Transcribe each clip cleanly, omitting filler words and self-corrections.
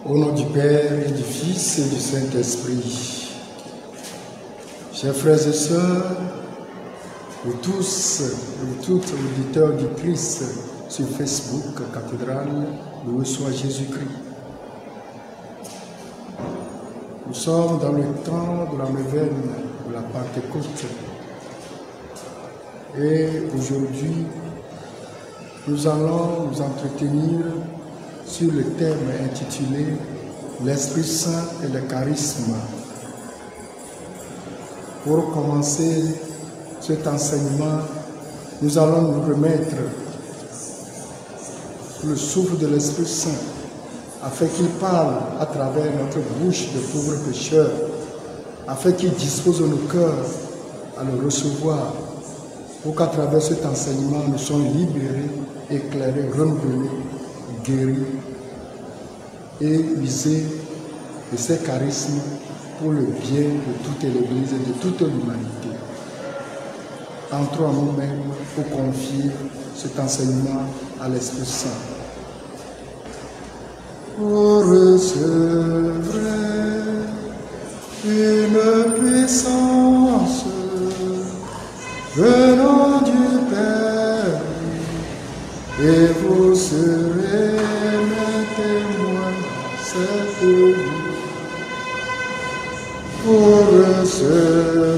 Au nom du Père et du Fils et du Saint-Esprit. Chers frères et sœurs, vous tous et toutes auditeurs du Christ sur Facebook, Cathédrale, loué soit Jésus-Christ. Nous sommes dans le temps de la neuvaine de la Pentecôte. Et aujourd'hui, nous allons nous entretenir sur le thème intitulé « L'Esprit Saint et le charisme ». Pour commencer cet enseignement, nous allons nous remettre sous le souffle de l'Esprit Saint, afin qu'il parle à travers notre bouche de pauvres pécheurs, afin qu'il dispose nos cœurs à le recevoir, pour qu'à travers cet enseignement, nous soyons libérés, éclairés, renouvelés, guéris et usés de ces charismes pour le bien de toute l'Église et de toute l'humanité. Entrons en nous-mêmes pour confier cet enseignement à l'Esprit Saint. Pour recevoir une puissance venant du Père, et vous serez mes témoins cette vie. Pour recevoir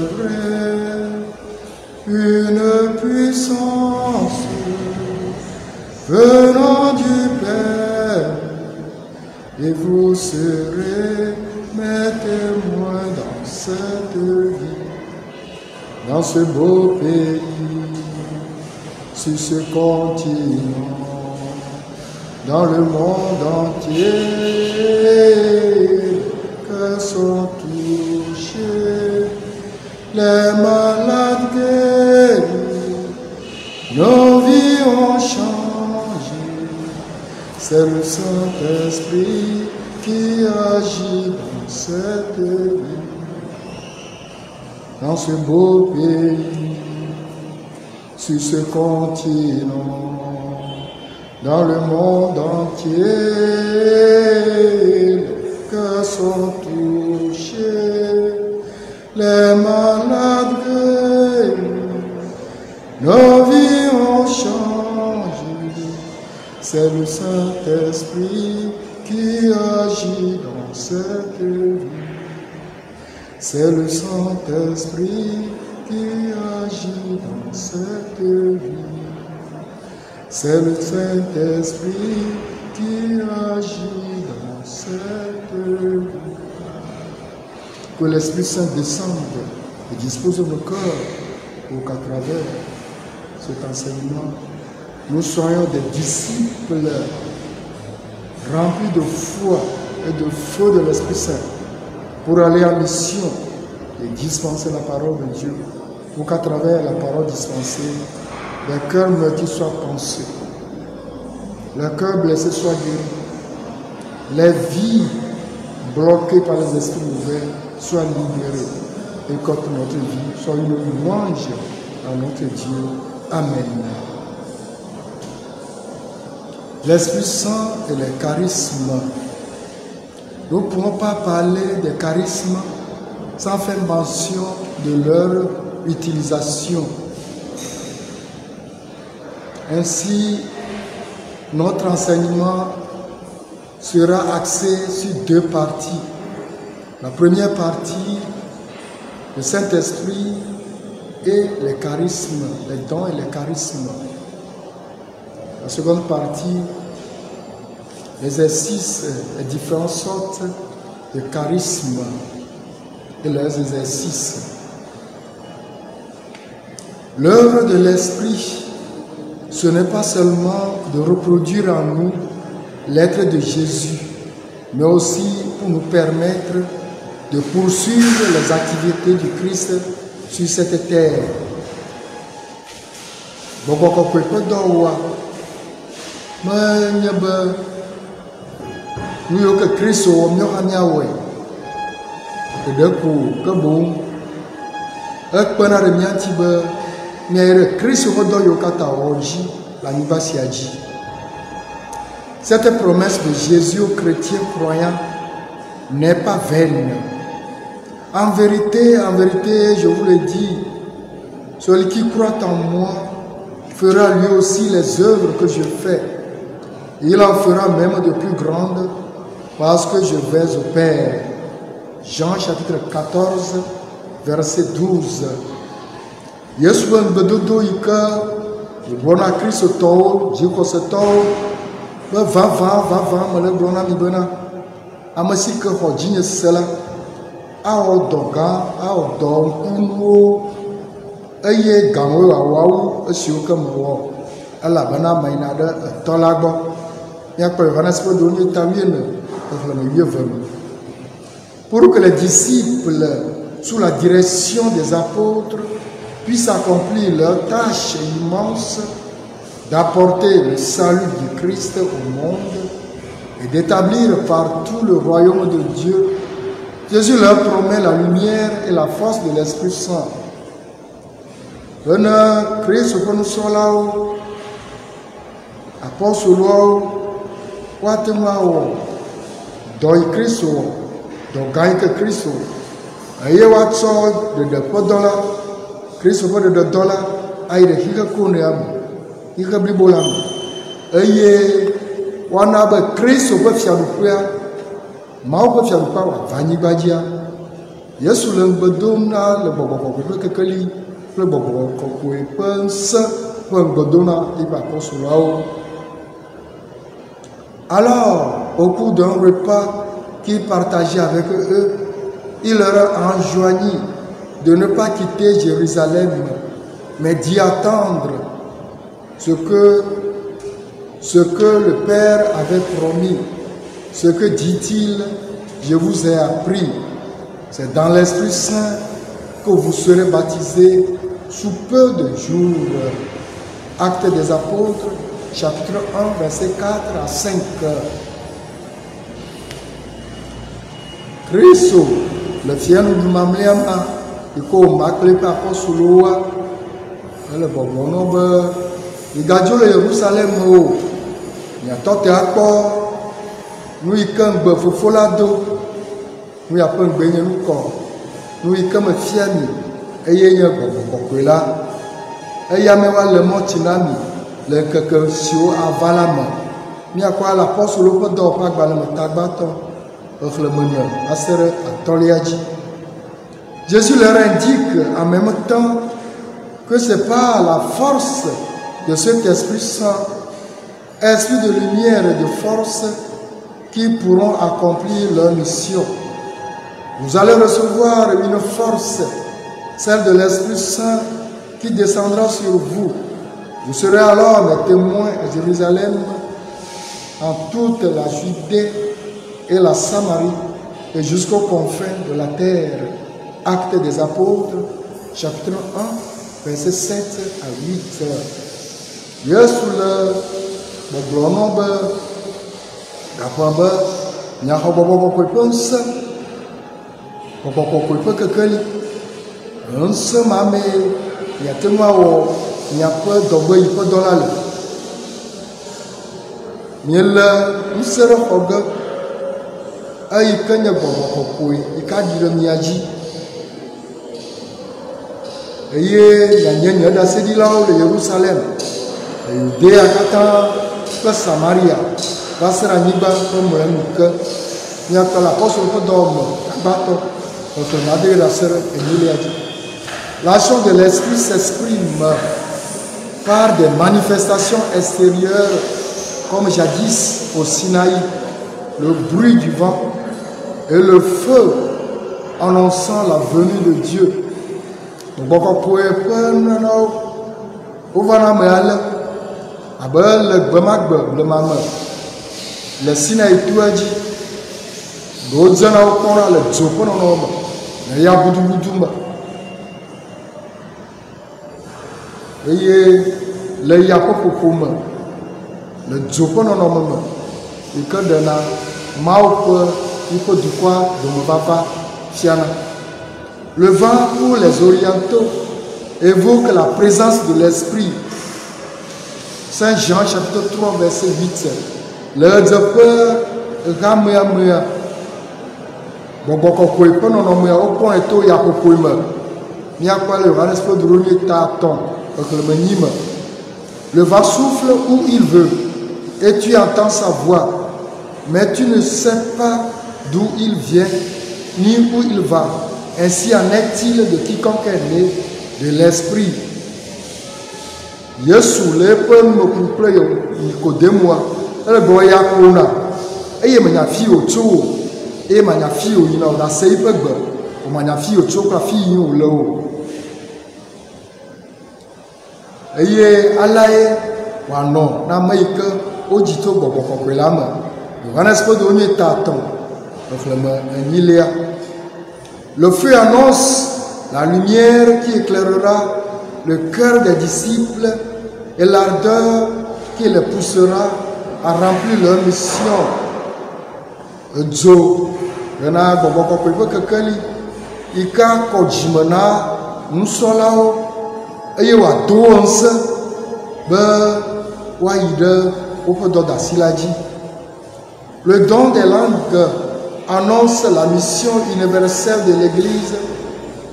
une puissance venant du Père, et vous serez mes témoins dans cette vie, dans ce beau pays, sur ce continent, dans le monde entier, que sont touchés les malades guéris, nos vies ont changé. C'est le Saint-Esprit qui agit dans cette vie, dans ce beau pays, sur ce continent, dans le monde entier, que sont touchés les malades guéris, nos vies ont changé. C'est le Saint-Esprit qui agit dans cette vie. C'est le Saint-Esprit qui agit dans cette vie. C'est le Saint-Esprit qui agit dans cette vie. Que l'Esprit Saint descende et dispose nos cœurs pour qu'à travers cet enseignement, nous soyons des disciples remplis de foi et de feu de l'Esprit Saint pour aller en mission et dispenser la parole de Dieu, pour qu'à travers la parole dispensée, les cœurs meurtris soient pansés, les cœurs blessés soient guéris, les vies bloquées par les esprits mauvais soient libérées, et que notre vie soit une louange à notre Dieu. Amen. L'Esprit Saint et les charismes. Nous ne pouvons pas parler des charismes sans faire mention de leur utilisation. Ainsi, notre enseignement sera axé sur deux parties. La première partie, le Saint-Esprit et les charismes, les dons et les charismes. La seconde partie, l'exercice, les différentes sortes de charismes et leurs exercices. L'œuvre de l'Esprit, ce n'est pas seulement de reproduire en nous l'être de Jésus, mais aussi pour nous permettre de poursuivre les activités du Christ sur cette terre. Nous que Christ au mieux en Yahweh. Et de coup, que bon. Et pendant le mien tibe, mais Christ au don yokata oji, la nibasiaji. Cette promesse de Jésus aux chrétiens croyants n'est pas vaine. En vérité, je vous le dis, celui qui croit en moi fera lui aussi les œuvres que je fais. Il en fera même de plus grandes parce que je vais au Père. Jean chapitre 14, verset 12. Yesu bedodo ika bona Kristo to jiko se to va me le blona mi bena amasi ke ho jinye sela ao doga ao don kuno eye ganwe awu esiu ke mo ala bana maina de to la gbo ya ko Yohana se do ni tawiene pour que les disciples sous la direction des apôtres puissent accomplir leur tâche immense d'apporter le salut du Christ au monde et d'établir partout le royaume de Dieu. Jésus leur promet la lumière et la force de l'Esprit Saint. Christ que nous sommes là, apôtres là, doi Christ, doi Christ, aye watso de podola. Christ de dollar, aïe de hikakuniam, hikablibolam. Aye, wanabe Christ peut faire le pouvoir, mao peut faire le pouvoir, vani badia. Yesu le bedona, le bobo que kali, le bobo kokwe pense, le bedona, il va pas sur là. Alors, au cours d'un repas qu'il partageait avec eux, il leur a enjoint de ne pas quitter Jérusalem, mais d'y attendre ce que le Père avait promis. Ce que dit-il, je vous ai appris. C'est dans l'Esprit Saint que vous serez baptisés sous peu de jours. Actes des Apôtres, chapitre 1, verset 4 à 5. Christ, le fier de Mamliama, il faut marquer par rapport à le bon il gagne le Jérusalem. Il y a tant d'accords. Nous y sommes befolado. Nous y avons beigné nous corps. Nous y sommes fiers. Et il y a beaucoup là. Et il y a même le mot Tinami. Le quelque chose à Valama. Il y a quoi la poste sur le pot d'or pas Valama Tagbato. Le menu à Sere à Toliaji. Jésus leur indique en même temps que ce n'est pas la force de cet Esprit Saint, esprit de lumière et de force, qui pourront accomplir leur mission. Vous allez recevoir une force, celle de l'Esprit Saint, qui descendra sur vous. Vous serez alors mes témoins à Jérusalem, en toute la Judée et la Samarie, et jusqu'aux confins de la terre. Actes des Apôtres, chapitre 1, verset 7 à 8. Yesu le blonome gapamba nyahobobo kwepons bobo kwepekeli onse mame yatemwa wo nyapo dobo ipo dolale miela nsere hoga ai kanya bobo kokoi ikadire miaji eye yanyenya da sedilao le Yerusalem Judea kata ke Samaria basera nyiba ko moemuke nyaka la apôtre ko domo bato autonade la sœur Emilia dit l'action de l'esprit s'exprime par des manifestations extérieures comme jadis au Sinaï, le bruit du vent et le feu annonçant la venue de Dieu. Le Sinaï tuaji, l'Odzana Okora, le Dzoponoma, le Yabuduba, le Yapokoma, le Dzoponoma, et que de la Maupe, il faut du quoi de mon papa, Fiana. Le vent pour les orientaux évoque la présence de l'esprit. Saint Jean chapitre 3 verset 8. Le dzeƒe gamea gbɔgbɔ kɔkɔe ƒe nɔnɔmea wokpɔ eto ya ƒoƒoe me miakpɔ le Yohanes ƒe dronyie ta 3 xexlẽme 8 me. Le vent souffle où il veut et tu entends sa voix, mais tu ne sais pas d'où il vient ni où il va. Ainsi en est-il de quiconque est né de l'esprit. Yesu le eƒe nukwu kple Nikodémoa ele gbɔ ya kpona eye menya fi wòtso o eye manya fi wòyina o ɖase yiƒe gbe o manya fi wòtso kple fi yi wòle o eye alaye wòanɔ na ame yi ke wodzi to gbɔgbɔ kɔkɔe la me. Yohanes ƒe dronyie ta 3 xexlẽme 8. Le feu annonce la lumière qui éclairera le cœur des disciples et l'ardeur qui les poussera à remplir leur mission. Dzo yena gbɔgbɔ kɔkɔe ƒe kekeli yi ke akɔ dzime na nusrɔ̃lawo eye wòado wo ŋusẽ be woayi ɖe woƒe dɔdeasi la dzi. Le don des langues annonce la mission universelle de l'Église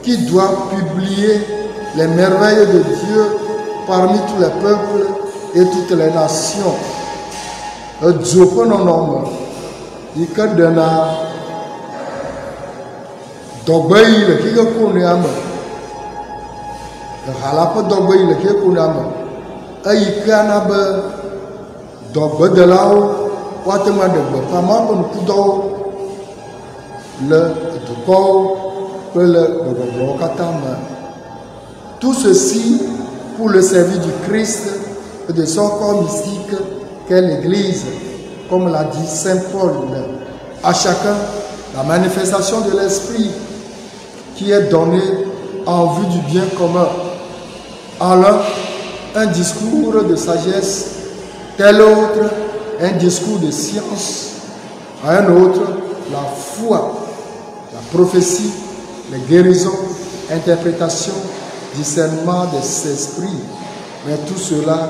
qui doit publier les merveilles de Dieu parmi tous les peuples et toutes les nations. Dzo ƒe nɔnɔme yi ke ɖena dɔgbe yi le xixi konea me, ha la ƒe dɔgbe yi le xixi konea me, eyi ke ana be dɔgbedelawo woate ŋu aɖe gbeƒã Mawu ƒe nukudɔwo le dukɔwo kple le gbɔgbɔgblɔwo katã me. Tout ceci pour le service du Christ et de son corps mystique qu'est l'Église, comme l'a dit Saint Paul. À chacun la manifestation de l'Esprit qui est donnée en vue du bien commun. En l'un, un discours de sagesse, tel autre, un discours de science, à un autre, la foi, la prophétie, les guérisons, interprétation, discernement des esprits. Mais tout cela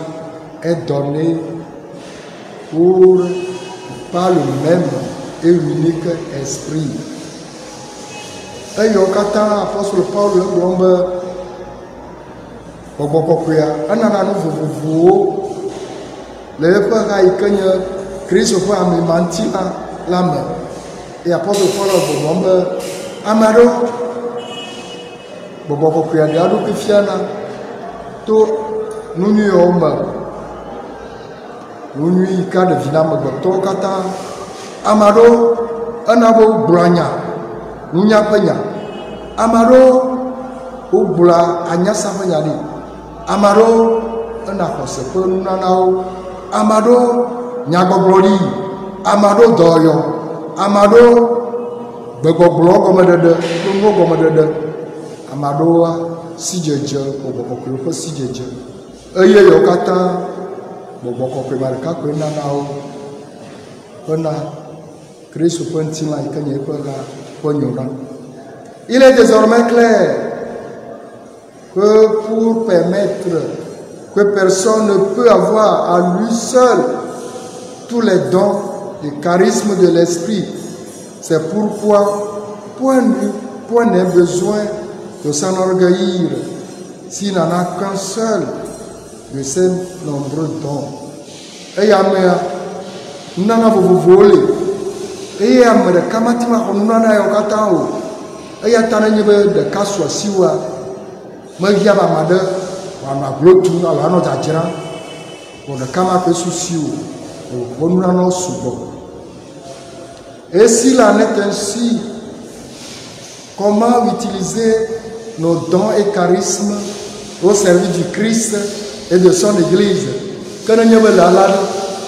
est donné par le même et unique esprit. Eyo katã apôtre Paul le gblɔm be gbɔgbɔ kɔkɔea enana nu vovovowo le eƒe ha yi ke nye Kristo ƒe amemanti la me. Et apôtre Paul le gblɔm be ame aɖewo gbɔgbɔ kɔkɔea ɖe aɖokui fiana to nu nyuiwo me, nu nyui yi ke ɖevi na amegbetɔwo katã. Ame aɖewo ena be wogblɔa nya, nunya ƒe nya. Ame aɖewo wogblɔa anyasa ƒe nya ɖi. Ame aɖewo ena xɔse ƒe nunanawo. Ame aɖewo nyagbɔgblɔ ɖi. Ame aɖewo dɔyɔ. Ame aɖewo gbegbɔgblɔ gɔmeɖeɖe kple nuwo gɔmeɖeɖe. Ame aɖewoa sidzedze, gbɔgbɔ kɔkɔe ƒe sidzedze. Eye yewo katã gbɔgbɔ kɔkɔe ma ɖeka koe nana wo bena Kristo ƒe ŋutilã yi ke nye eƒe ha ƒe nyona. Il est désormais clair que pour permettre que personne ne peut avoir à lui seul tous les dons et charismes de l'esprit, c'est pourquoi point n'est besoin de s'enorgueillir s'il n'en a qu'un seul de ces nombreux dons. Eye amea nunana vovovowo le eye ame ɖeka mati ma xɔ nunana yawo katã o. Eya ta nenye be ɖeka su asiwoa mevia be ame aɖe wòanɔ aglo tum alo anɔ dzadzram vɔ ɖeka ma ƒe susi o. Vɔ nunanawo sugbɔ. Et s'il en est ainsi, comment utiliser nos dons et charismes au service du Christ et de son Église? Que ne nye be le ala ɖo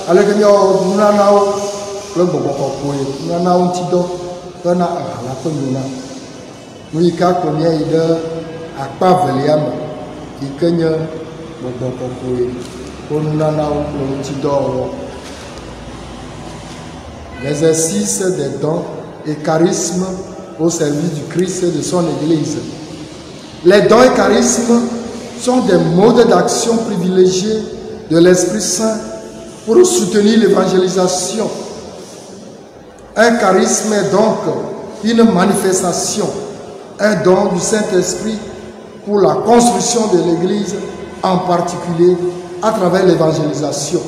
aleke miawɔ nunanawo kple gbɔgbɔ kɔkɔe nunanawo ŋuti dɔ bena aha la ƒe nyona. Nu yi ke akplɔ míayi ɖe akpa velia me yi ke nye gbɔgbɔ kɔkɔe ƒe nunanawo kple ŋuti dɔwɔwɔ. L'exercice des dons et charismes au service du Christ et de son Église. Les dons et charismes sont des modes d'action privilégiés de l'Esprit Saint pour soutenir l'évangélisation. Un charisme est donc une manifestation, un don du Saint-Esprit pour la construction de l'Église, en particulier à travers l'évangélisation.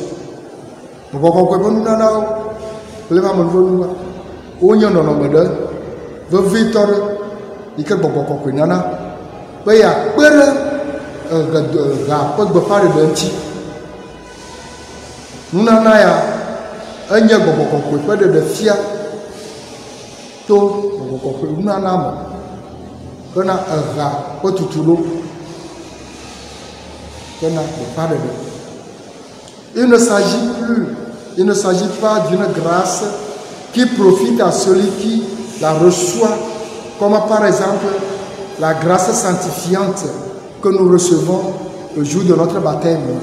Il ne s'agit pas d'une grâce qui profite à celui qui la reçoit, comme par exemple la grâce sanctifiante que nous recevons le jour de notre baptême.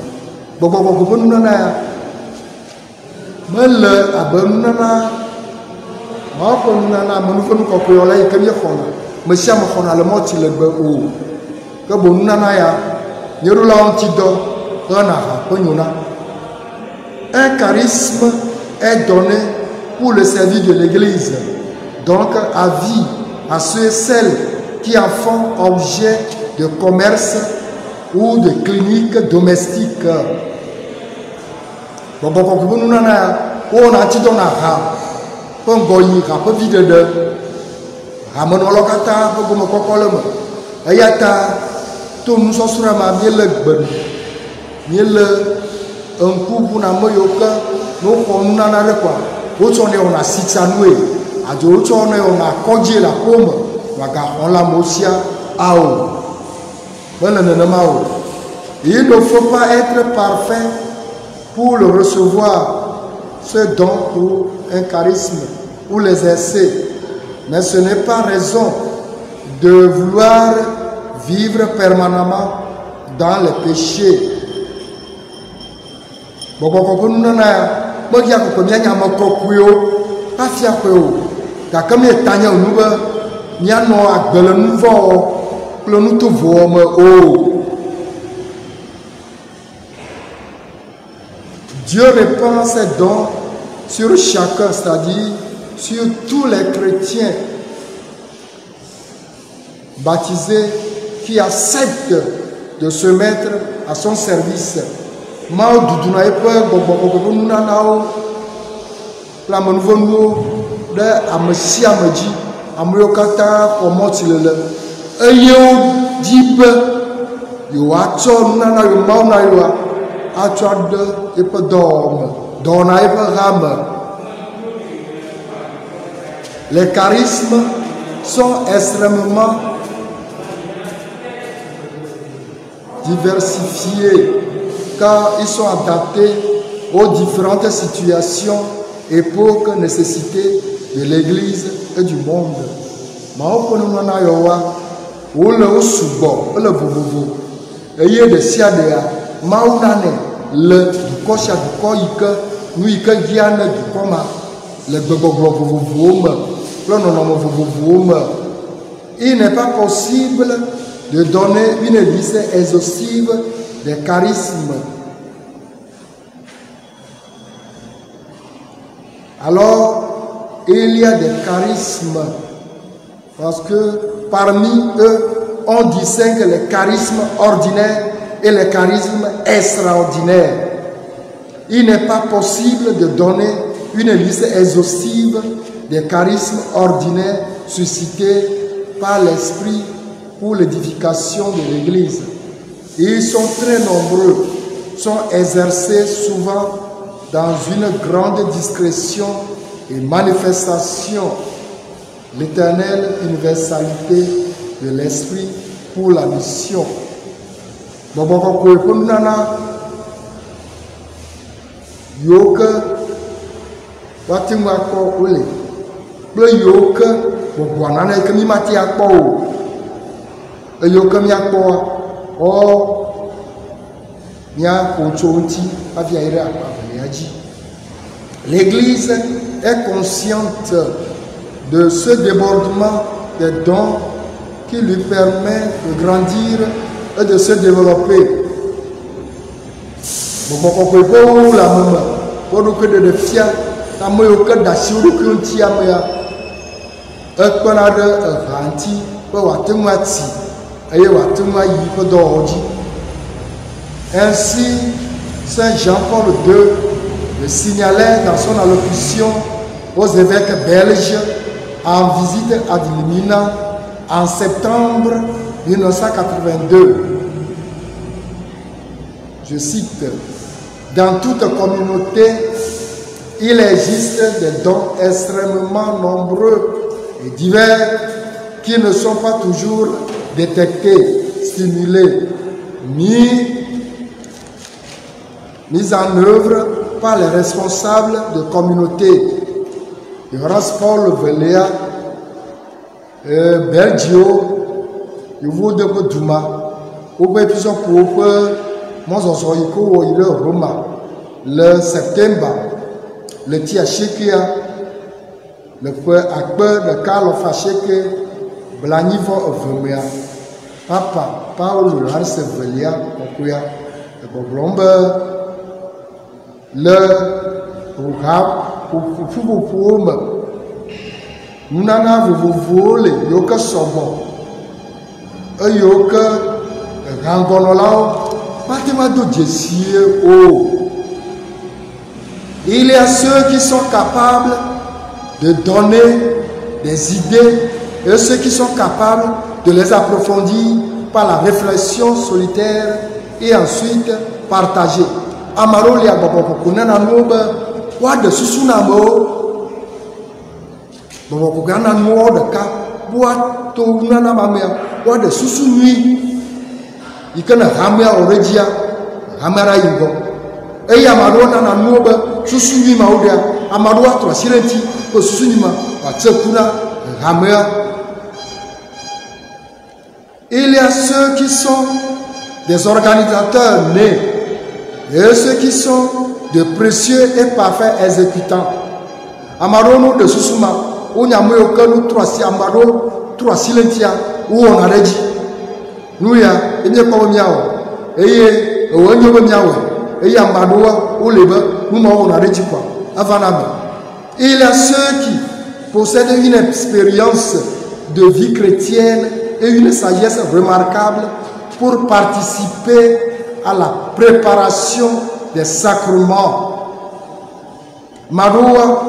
Un charisme est donné pour le service de l'Église, donc à vie à ceux et celles qui en font objet de commerce ou de cliniques domestiques. Un coup pour la moyoka, nous on a le quoi. Autre on a sitsanoué, à d'autres on a codié la pomme, on la mosia ao. Il ne faut pas être parfait pour le recevoir, ce don pour un charisme, ou l'exercer. Mais ce n'est pas raison de vouloir vivre permanemment dans les péchés. Dieu répand ses dons sur chacun, c'est-à-dire sur tous les chrétiens baptisés qui acceptent de se mettre à son service. Mao duduna epe gbogbo nunanawo le amenuvenuwo ɖe amesi amedzi amewo katã kɔmɔtsi le eye wodi be yewoatsɔ nunana yewo mawu na yewoa atsɔ ɖe eƒe dɔwɔme dɔwɔna eƒe hame. Les charismes sont extrêmement diversifiés car ils sont adaptés aux différentes situations, époques, nécessités de l'Église et du monde. Il n'est pas possible de donner une liste exhaustive des charismes. Alors, il y a des charismes, parce que parmi eux, on distingue les charismes ordinaires et les charismes extraordinaires. Il n'est pas possible de donner une liste exhaustive des charismes ordinaires suscités par l'Esprit pour l'édification de l'Église. Ils sont très nombreux, sont exercés souvent dans une grande discrétion et manifestation, l'éternelle universalité de l'Esprit pour la mission. L'Église est consciente de ce débordement des dons qui lui permet de grandir et de se développer. pour que de fia, ta moyo que d'assurer que tu as moya, qu'on a de ranti, pour wattu mati, et wattu maï pour d'ordi. Ainsi, Saint Jean-Paul II le signalait dans son allocution aux évêques belges en visite à Limina en septembre 1982. Je cite, « Dans toute communauté, il existe des dons extrêmement nombreux et divers qui ne sont pas toujours détectés, stimulés, mis en œuvre par les responsables de communauté. Horace Paul Velia, Belgio, Yovo de Duma, au épisode pour Monzozoïko, il est Roma, le septembre, le Tiachikia, le peu Akber, le Carlo Facheke, Blanivo Vemia, Papa, Paul Horace Velia, Okuya, le Boblombe, le pour nous n'avons volé, yoka sobo, yoka rangonolao, patimado jessie oh. Il y a ceux qui sont capables de donner des idées et ceux qui sont capables de les approfondir par la réflexion solitaire et ensuite partager. Amaro lia bobo kunana noba wa de susuna mo bobo kugana no de ka bua to nana mamia wa de susunui ikana hamia orejia hamara yingo e ya maro nana noba susuni maudia amaro atro sirenti ko susuni ma wa tsekuna hamia. Il y a ceux qui sont des organisateurs nés et ceux qui sont de précieux et parfaits exécutants. Amaro no de susuma, ou nyamoyo kanu troisi amaro troisi lentia ou on a dit. Nous ya, il n'y a pas miao. Eye, ou on y a miao. Eye ambadoa ou leba, nous on a dit quoi. Avanama. Il y a ceux qui possèdent une expérience de vie chrétienne et une sagesse remarquable pour participer à la préparation des sacrements. Maroua,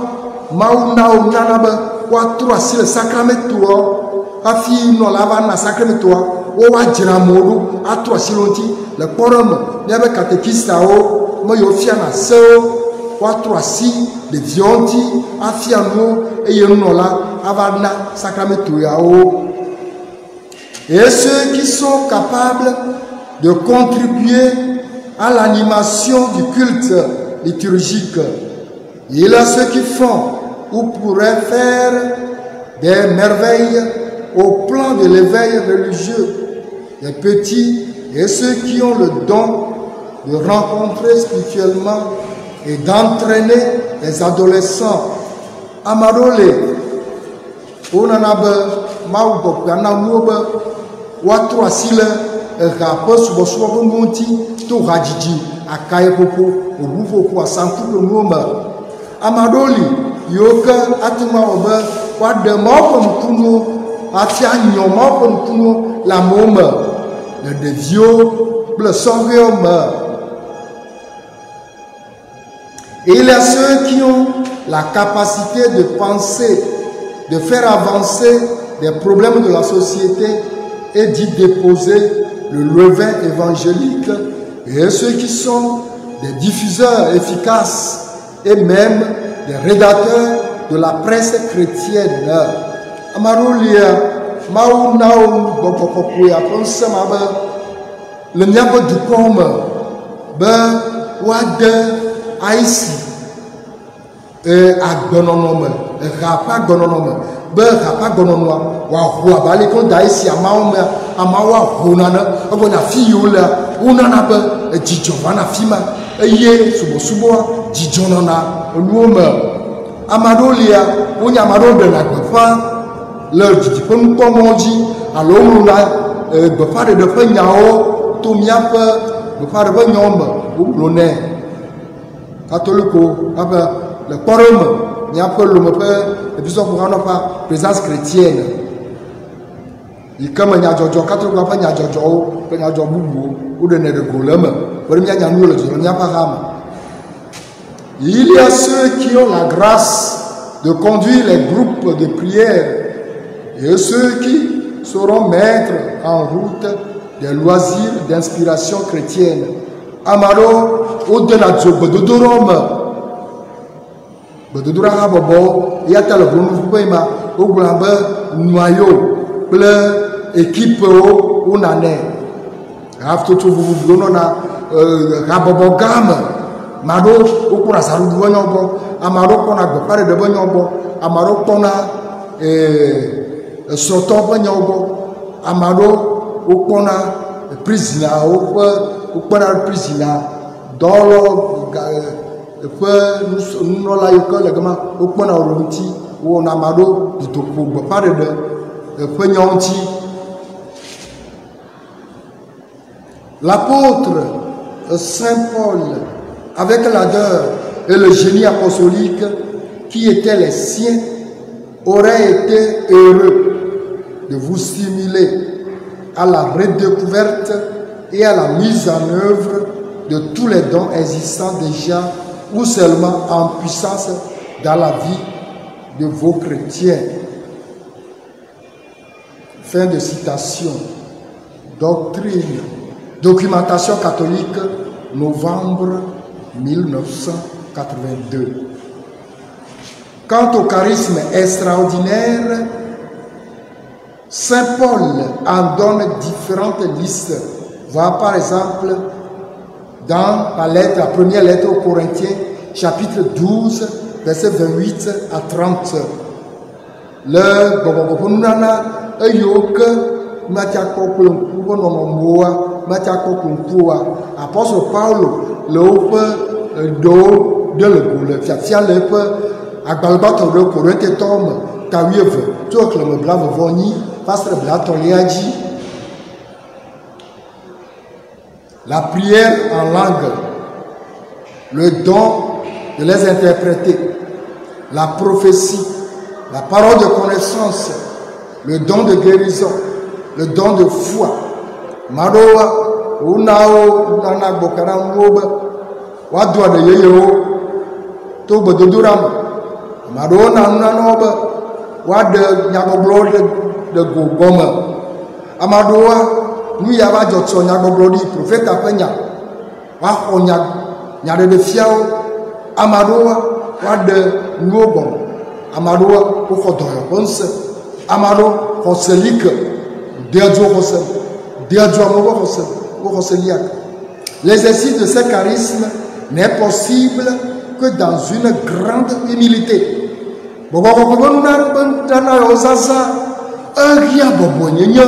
Mauna, Nanaba, Quattro, si le sacramento, Afi, no lavana sacramento, Owa Jiramodo, à trois silonti, le quorum, n'avait catéchista, Moyofiana, Seo, Quattro, si, les vionti, Afiano, et Yonola, Avana, sacramento, Yao. Et ceux qui sont capables de contribuer à l'animation du culte liturgique. Il y a ceux qui font ou pourraient faire des merveilles au plan de l'éveil religieux, les petits et ceux qui ont le don de rencontrer spirituellement et d'entraîner les adolescents. Amarole, Onanabe, Maoubokanamoube, Watro Asile, Rapport sur le monti, tout radiji, à Kayepopo, au Boufoko, à Sankou, le Mouma. Amadoli, Yoka, Atuma Oba, Wat de Mort comme Kuno, Atia Nyoma comme Kuno, la Moma, le Devio, le Sorium. Et il y a ceux qui ont la capacité de penser, de faire avancer des problèmes de la société et d'y déposer le levain évangélique, et ceux qui sont des diffuseurs efficaces et même des rédacteurs de la presse chrétienne. Amaroulia, Maounao, Bokokokuya, Ponsamabe, le Niabo du Comme, Ben, Wade, Aïsi, Agononome, Rapa Gononome, Ben Rapa Gononoa, Wahua, Balikon d'Aïsi, Amaoume, Amawa, Honana, Abona Fiola, Unanabe, Djijovana Fima, Eye, Subosuboa, Djijonana, Lume, Amadolia, Unyamado de la Gapa, leur Djipon Pomoji, Alomuna, Gapa de Penyao, Tomiape, Gapa de Penyom, Ublone. catholique, le quorum, il y a un peu le épisode pour un pas présence chrétienne. Il comme il y a Jojo, catholique, il y a Jojo, il y a Jojo ou de Nedegolem, il y a Nul, il y a Param. Il y a ceux qui ont la grâce de conduire les groupes de prière et ceux qui sauront mettre en route des loisirs d'inspiration chrétienne. Amaro, au-delà de Bododorom, Bododora Bobo, il y a tel Bonoufouema, au Glamba, noyau, bleu, équipe au Nané. After tout, vous voulez, Rabobo Gamme. Mado okuna sarudu bonyobo amaro kona gbapare de bonyobo amaro kona soto bonyobo amaro okona prisoner okona prisoner dolo pe nous la école gama okona orunti wona amaro ditopo gbapare de penyonti. L'apôtre Saint Paul, avec l'ardeur et le génie apostolique qui étaient les siens, aurait été heureux de vous stimuler à la redécouverte et à la mise en œuvre de tous les dons existants déjà ou seulement en puissance dans la vie de vos chrétiens. Fin de citation. Doctrine. Documentation catholique, novembre 1982. Quant au charisme extraordinaire, Saint Paul en donne différentes listes. Voilà par exemple dans la première lettre aux Corinthiens, chapitre 12, versets 28 à 30. Le apôtre Paulo le do de le fiafia le peu agbalbato de Corinthiens tom kawiev to klem blave voni pastre blato liaji. La prière en langue, le don de les interpréter, la prophétie, la parole de connaissance, le don de guérison, le don de foi. Maroa, unao, nana bokaram woba, wadwa de yeyeo, to bododuram, marona nanoba, wad nyagoblo de gogoma. Amadoa, nous y avons dit que nous prophète apenya wa onya nyare de fiao amadoa wa de ngobon amadoa ko khodoyo bonse amado khoselik deadjo khosel deadjo mo khosel ko khoseliak. L'exercice de ce charisme n'est possible que dans une grande humilité. Bobo bobo na bantana ozaza agia bobo nyenya.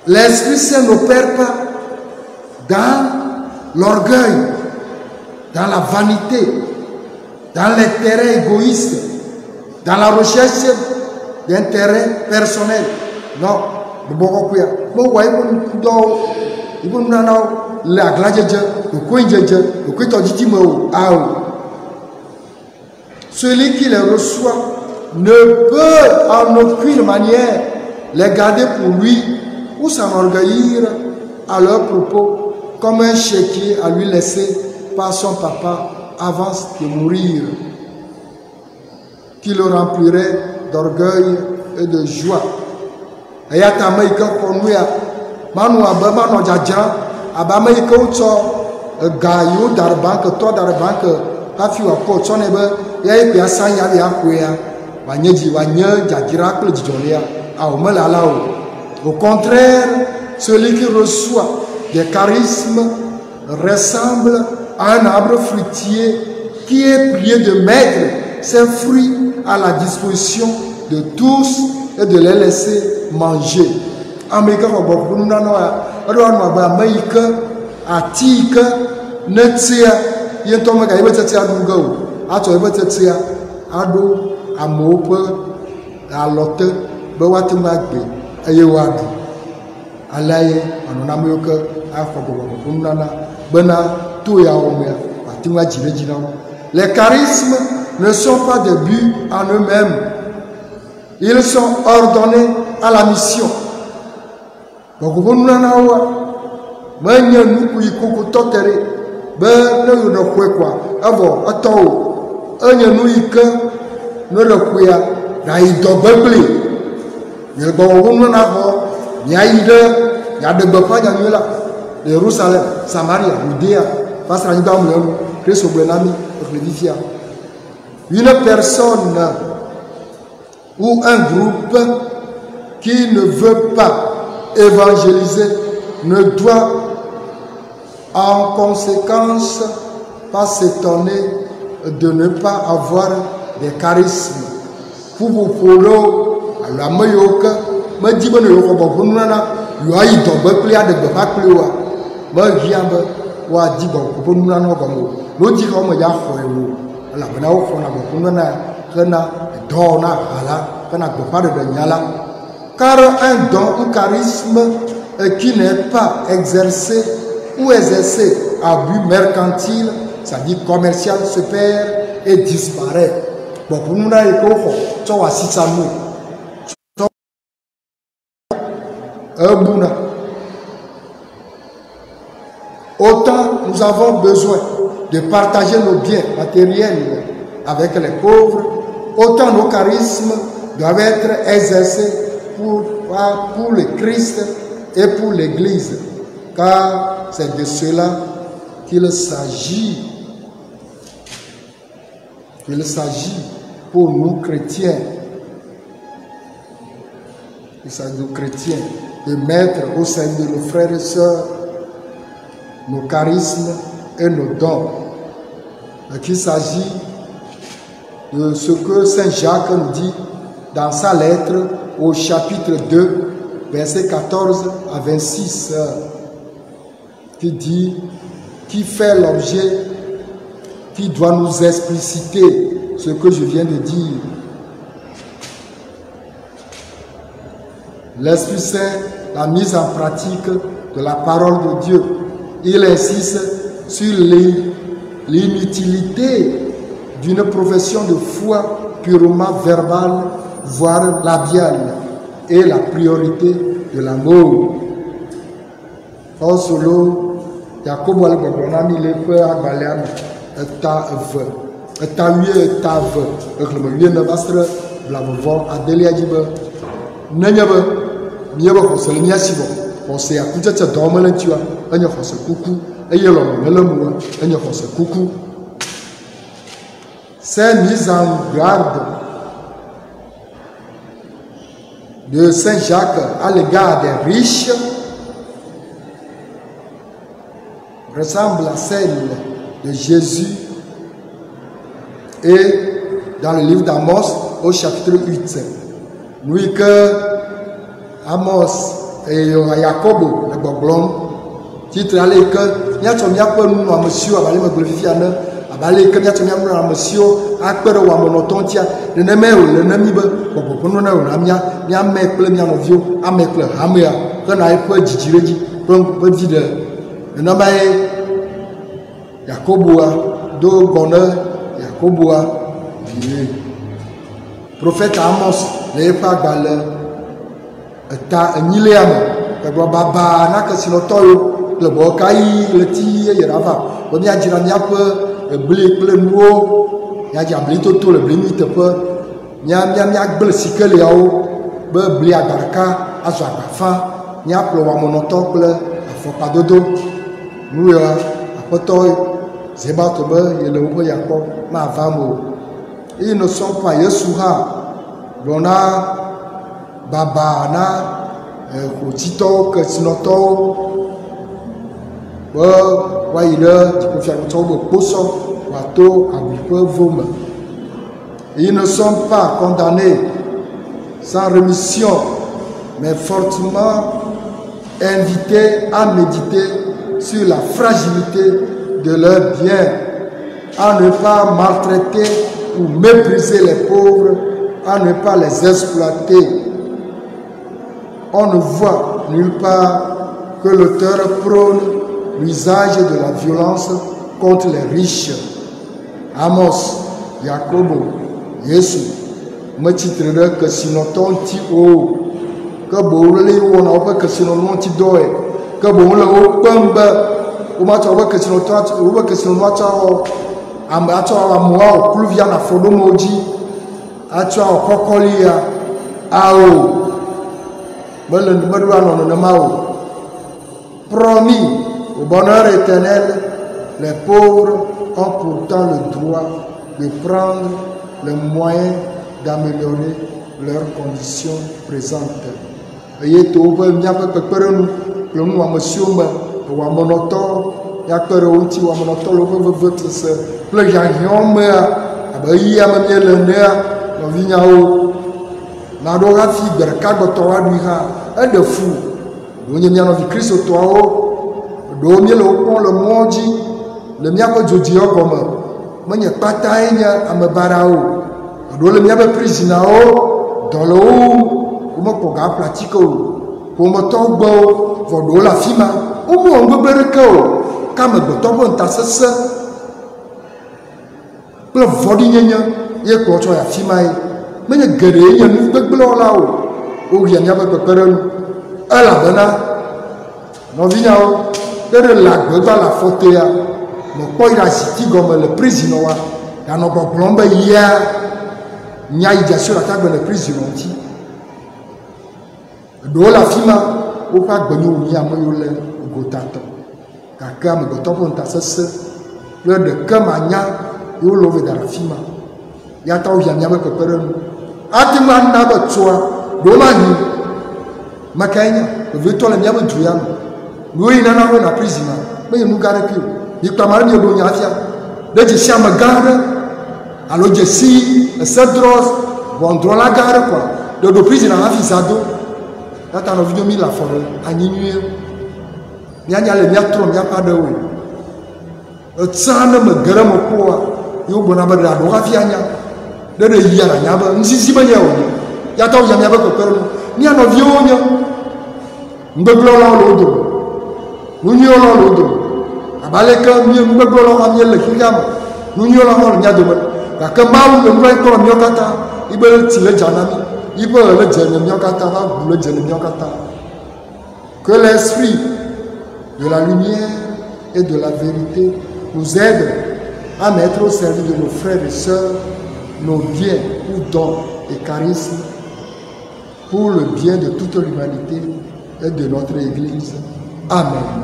L'Esprit Saint n'opère pas dans l'orgueil, dans la vanité, dans l'intérêt égoïste, dans la recherche d'intérêt personnel. Non, celui qui les reçoit ne peut en aucune manière les garder pour lui ou s'enorgueillir à leur propos comme un chéquier à lui laisser par son papa avant de mourir, qui le remplirait d'orgueil et de joie. Et à ta main, quand manu abama no jaja abama ikoto gayo darbank to darbank kafi wa ko tsonebe ya ipe asanya ya kwea. Au contraire, celui qui reçoit des charismes ressemble à un arbre fruitier qui est prié de mettre ses fruits à la disposition de tous et de les laisser manger. Amope alote be watimagbe eye wadu alaye anonamo que afogobonana bena tout ya omea atinga jirejina. Les charismes ne sont pas des buts en eux-mêmes. Ils sont ordonnés à la mission. Bogobonana wa manya nuku ikoko totere be ne no kwekwa avo ato anya nu ike no le kwea na idobebli ye bogobonana ho nyaide ya de befa nyanyela Jérusalem, Samaria, Judéa, face à la Christ Oblenami, une personne ou un groupe qui ne veut pas évangéliser ne doit en conséquence pas s'étonner de ne pas avoir des charismes. Pour vous polo, à la mayoka, me dit que nous avons ba giamba wa dibo ko nuna no gamo no di ko mo ya fo ewo ala bana wo fo na ko nuna kana do na hala kana go pa de nyala car un don ou charisme qui n'est pas exercé ou exercé à but mercantile, c'est-à-dire commercial, se perd et disparaît. Bon pour nous là ko fo to wa sitsamu buna. Autant nous avons besoin de partager nos biens matériels avec les pauvres, autant nos charismes doivent être exercés pour le Christ et pour l'Église, car c'est de cela qu'il s'agit. Il s'agit pour nous chrétiens. Il s'agit de chrétiens de mettre au sein de nos frères et sœurs nos charismes et nos dons. Il s'agit de ce que Saint Jacques nous dit dans sa lettre au chapitre 2, versets 14 à 26, qui dit, qui fait l'objet, qui doit nous expliciter ce que je viens de dire. L'Esprit Saint, la mise en pratique de la parole de Dieu. Il insiste sur l'inutilité d'une profession de foi purement verbale, voire labiale, et la priorité de l'amour. En solo, Jacob al-Babonami le fait à Baleam, ta ve, ta vie, ta ve, et que le mieux ne bastre, la vovon, à Deliajibe, Nenyabe, Niaba, c'est le Niasibo. On sait à côté de ce domaine, tu as un y'a fait coucou, et il y a l'homme, un y'a fait coucou. Cette mise en garde de Saint Jacques à l'égard des riches ressemble à celle de Jésus et dans le livre d'Amos au chapitre 8. Nous que Amos et Jacob le Boglon titre allez que n'y a pas nous à monsieur à aller me glorifier à aller que n'y a pas nous à monsieur à peur ou à monotontia le neme le nemi be pour nous na mia mia meple mia novio a meple hamia que na pas jijireji donc petit de le nom est Jacoboa do bonheur Jacoboa prophète Amos les pas galère ta nileam que baba na que sinotoyo le bokai le ti yerava on y a dit on y a peu blé plein ya jabli toto le blé te peu nya blé sikele yao be blé agarka azwa fa nya plo wa monotople afo pa dodo nous ya apotoy zeba to be yele wo yakko ma vamo ils ne sont pas yesuha bona baba na kotito que sinoto wa ile di confiance to bo poso wato abipe vome. Ils ne sont pas condamnés sans rémission mais fortement invités à méditer sur la fragilité de leurs biens, à ne pas maltraiter ou mépriser les pauvres, à ne pas les exploiter on ne voit nulle part que l'auteur prône l'usage de la violence contre les riches. Amos, Jacobo, Jésus, me titrerai que sinon ton ti o, que bon le on a pas que sinon non ti doe, que bon le o pamba, ou ma toi que sinon toi, ou que sinon moi toi, amba toi moi au plus vient à fodo moji, à toi au cocolia, ao, me le numéro non ne mao, promis au bonheur éternel, les pauvres ont pourtant le droit de prendre les moyens d'améliorer leurs conditions présentes. Et tout le monde a fait peur nous, le nous a monsieur ou a monotor, il y a peur aussi ou a monotor le veut votre sœur. Le gens me abayi a même le nerf, le vignao, la droga fibre, cargo toa duha, un de fou. Nous n'y a pas de Christ au toit, nous n'y a pas le monde, le mien a dit comme moi n'y a pas taille à me barao. Nous le mien a pris dans le haut, pour me faire pratique, pour me tomber, pour la fima, ou pour me bereko, quand me tombe en tasse, pour le vodinier, il y a quoi la fima, mais il y a guerre, il y a une belle là-haut, où il y a pas de peur, à la bana, non vignao, de la gueule à la faute, mon père a cité comme le président, il y a notre plombe hier. Il y a une sur la table de président. Do la fima, au pas de nous, il y a un gotato. Car me gotato, on t'a cessé. Le de Kamanya, il y a l'ové dans la fima. Il y a tant de gens qui ont peur. Atiman n'a pas de soi. Domani, Makanya, le veto le miam du yam. Nous, il n'en a pas de président. Mais il nous garde plus. Il y a pas mal de gens qui ont fait. Les gens qui garde. Alors je suis cedros, bon droit la gare quoi. De prise dans la visado. Là t'as envie de mettre la forêt à minuit. Il y a les miatros, il n'y a pas de oui. Le sang ne me gueule mon poids. Il y a bon abat de la drogue fiania. De hier à Yaba, nous si bien y'a il y a tant de Yaba que peur. Il y a nos vieux. Nous beglons l'autre. Nous n'y allons l'autre. À Baleka, nous beglons à miel le Kigam. Nous n'y allons l'autre. La kemau le mwen ko miokata ibe ti le janami ibe le jene miokata va le jene miokata que l'esprit de la lumière et de la vérité nous aide à mettre au service de nos frères et sœurs nos biens ou dons et charismes pour le bien de toute l'humanité et de notre Église. Amen.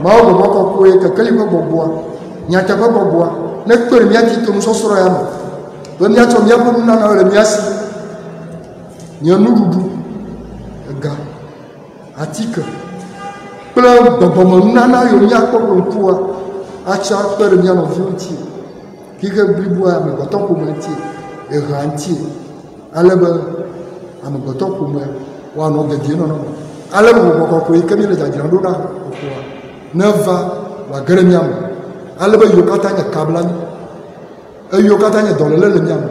Mao bobo ko ko e ka kali ko bobo nya ta ko bobo ne kpere mia ti tomu sosoro ya no be mia to mia ko na na le mia si nya nududu ga atika pla bobo na na yo mia ko ko puwa acha kpere mia no vioti ki ke blibua me ko to ko menti e ranti alebe am ko to ko me wa no ga di no no alebe ko ko e kemi le jajira do na ko ne va wa gere mia alebe yokata nya kablani e yokata nya dolele le miam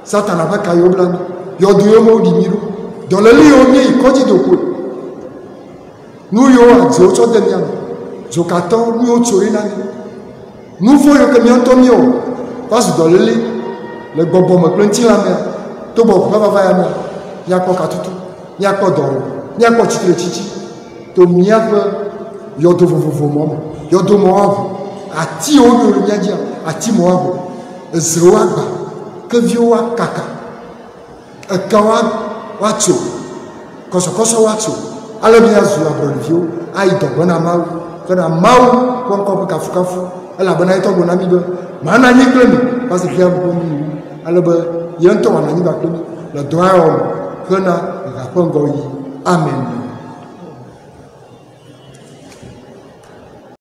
satana ba kayoblani yoduyo mo di miru dolele yo mi koji doko nu yo a zo de miam zo kato nu yo chori nani nu fo yo ke mi antonio pas dolele le gbogbo mo plenti la me to bo ba ba ya me ya ko katutu ya ko doro ya ko chitre chichi to miafa yodo vovo mo yodo mo ati odo le miadia ati moabo ezroagba kevio wa kaka ekawa wacho koso wacho ale bia zu abrolivio ai dogona mau kana mau kon ko kafu ala bana ito gona mi be mana ni klemi parce que ya bo mi ale be yento wana ni ba klemi le droit kana ga pongo yi amen.